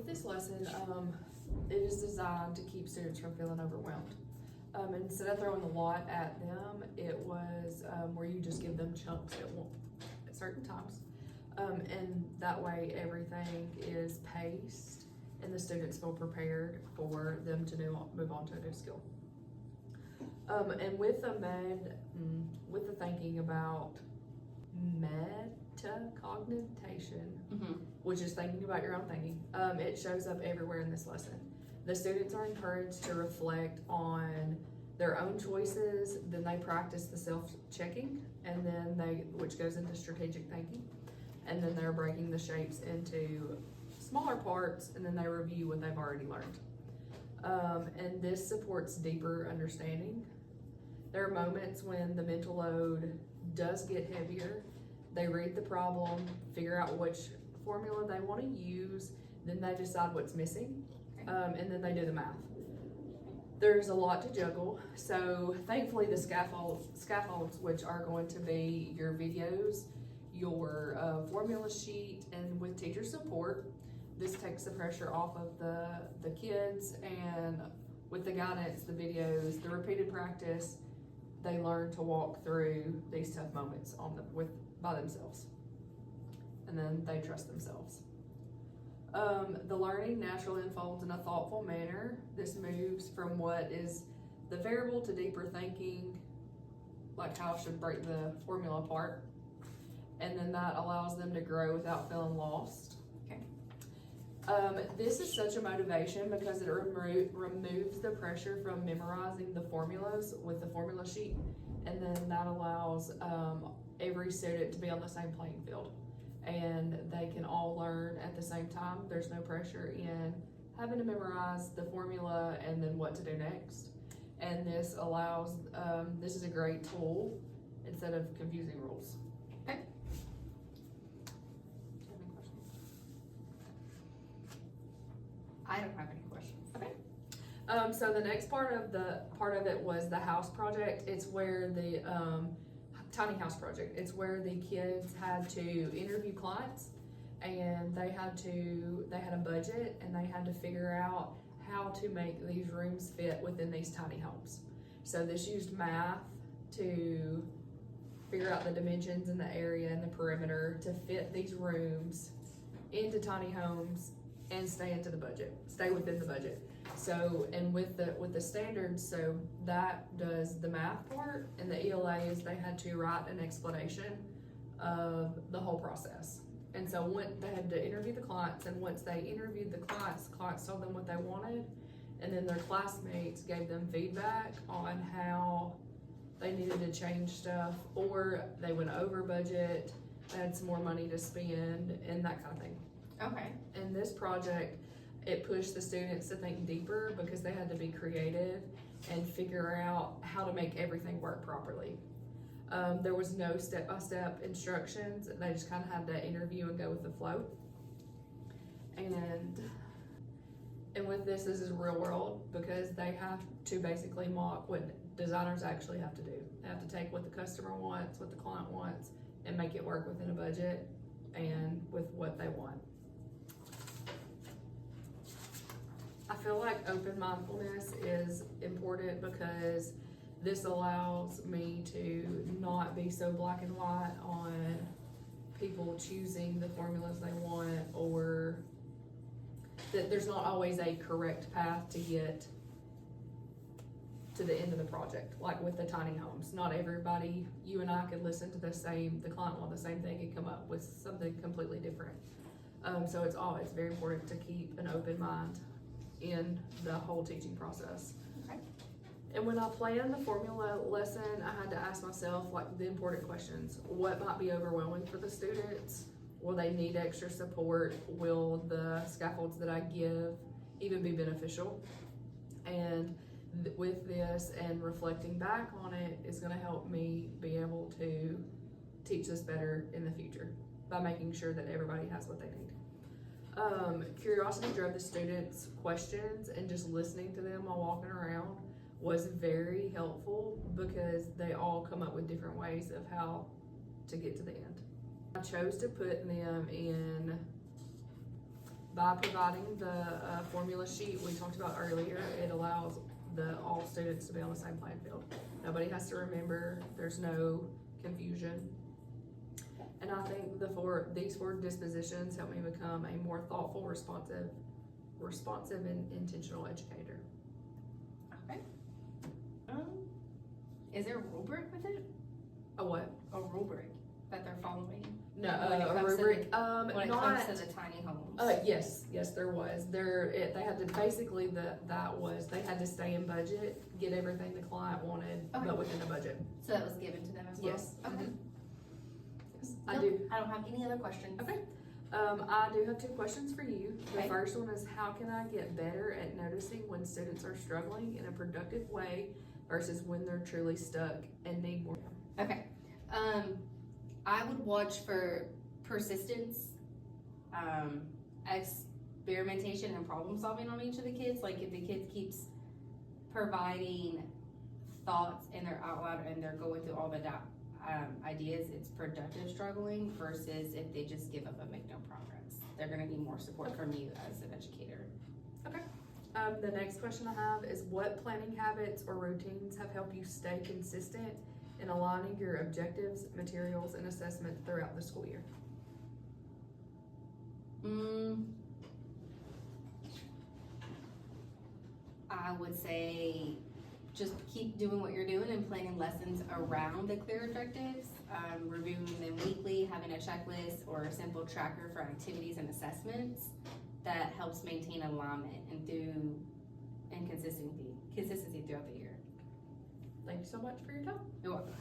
with this lesson, it is designed to keep students from feeling overwhelmed. Instead of throwing a lot at them, it was where you just give them chunks at certain times. And that way everything is paced and the students feel prepared for them to move on to a new skill. And with the thinking about metacognition, which is thinking about your own thinking, it shows up everywhere in this lesson. The students are encouraged to reflect on their own choices, then they practice the self-checking, and then which goes into strategic thinking, and then they're breaking the shapes into smaller parts, and then they review what they've already learned. And this supports deeper understanding. There are moments when the mental load does get heavier. They read the problem, figure out which formula they want to use, then they decide what's missing, and then they do the math. There's a lot to juggle, so thankfully the scaffolds, which are going to be your videos, your formula sheet, and with teacher support, this takes the pressure off of the kids, and with the guidance, the videos, the repeated practice, they learn to walk through these tough moments by themselves, and then they trust themselves. The learning naturally unfolds in a thoughtful manner. This moves from what is the variable to deeper thinking, like how I should break the formula apart, and then that allows them to grow without feeling lost. This is such a motivation because it removes the pressure from memorizing the formulas with the formula sheet, and then that allows every student to be on the same playing field, and they can all learn at the same time. There's no pressure in having to memorize the formula and then what to do next, and this allows, this is a great tool instead of confusing rules. I don't have any questions. Okay. So the next part of it was the house project. It's where the tiny house project. It's where the kids had to interview clients, and they had a budget, and they had to figure out how to make these rooms fit within these tiny homes. So this used math to figure out the dimensions and the area and the perimeter to fit these rooms into tiny homes and stay within the budget. So, and with the standards, so that does the math part, and the ELAs, they had to write an explanation of the whole process. And so they had to interview the clients, and once they interviewed the clients told them what they wanted, and then their classmates gave them feedback on how they needed to change stuff, or they went over budget, they had some more money to spend, and that kind of thing. Okay. In this project, it pushed the students to think deeper because they had to be creative and figure out how to make everything work properly. There was no step-by-step instructions. They just kind of had to interview and go with the flow. And with this is real world because they have to basically mock what designers actually have to do. They have to take what the customer wants, what the client wants, and make it work within a budget and with what they want. I feel like open mindfulness is important because this allows me to not be so black and white on people choosing the formulas they want, or that there's not always a correct path to get to the end of the project. Like with the tiny homes, not everybody, you and I could listen to the client want the same thing and come up with something completely different. So it's very important to keep an open mind in the whole teaching process. Okay. And when I planned the formula lesson, I had to ask myself like the important questions. What might be overwhelming for the students? Will they need extra support? Will the scaffolds that I give even be beneficial? And with this and reflecting back on it is going to help me be able to teach this better in the future by making sure that everybody has what they need. Curiosity drove the students' questions, and just listening to them while walking around was very helpful because they all come up with different ways of how to get to the end. I chose to put them in By providing the formula sheet we talked about earlier, it allows all students to be on the same playing field. Nobody has to remember, there's no confusion. And I think these four dispositions help me become a more thoughtful, responsive and intentional educator. Okay. Is there a rubric with it? A what? A rubric that they're following? No, When it a comes to rubric, When it not, comes to the tiny homes? yes, there was. They had to, basically, they had to stay in budget, get everything the client wanted, Okay. but within the budget. So that was given to them as well? Yes. Okay. Mhm. Yes, I Nope, do. I don't have any other questions. Okay. I do have 2 questions for you. The Okay. first one is, how can I get better at noticing when students are struggling in a productive way versus when they're truly stuck and need more? Okay. I would watch for persistence, experimentation, and problem solving on each of the kids. Like if the kid keeps providing thoughts and they're out loud and they're going through all the ideas, it's productive struggling versus if they just give up and make no progress. They're gonna need more support from you as an educator. The next question I have is, what planning habits or routines have helped you stay consistent in aligning your objectives, materials, and assessment throughout the school year? I would say just keep doing what you're doing and planning lessons around the clear objectives, reviewing them weekly, having a checklist or a simple tracker for activities and assessments that helps maintain alignment and consistency throughout the year. Thank you so much for your time. You're welcome.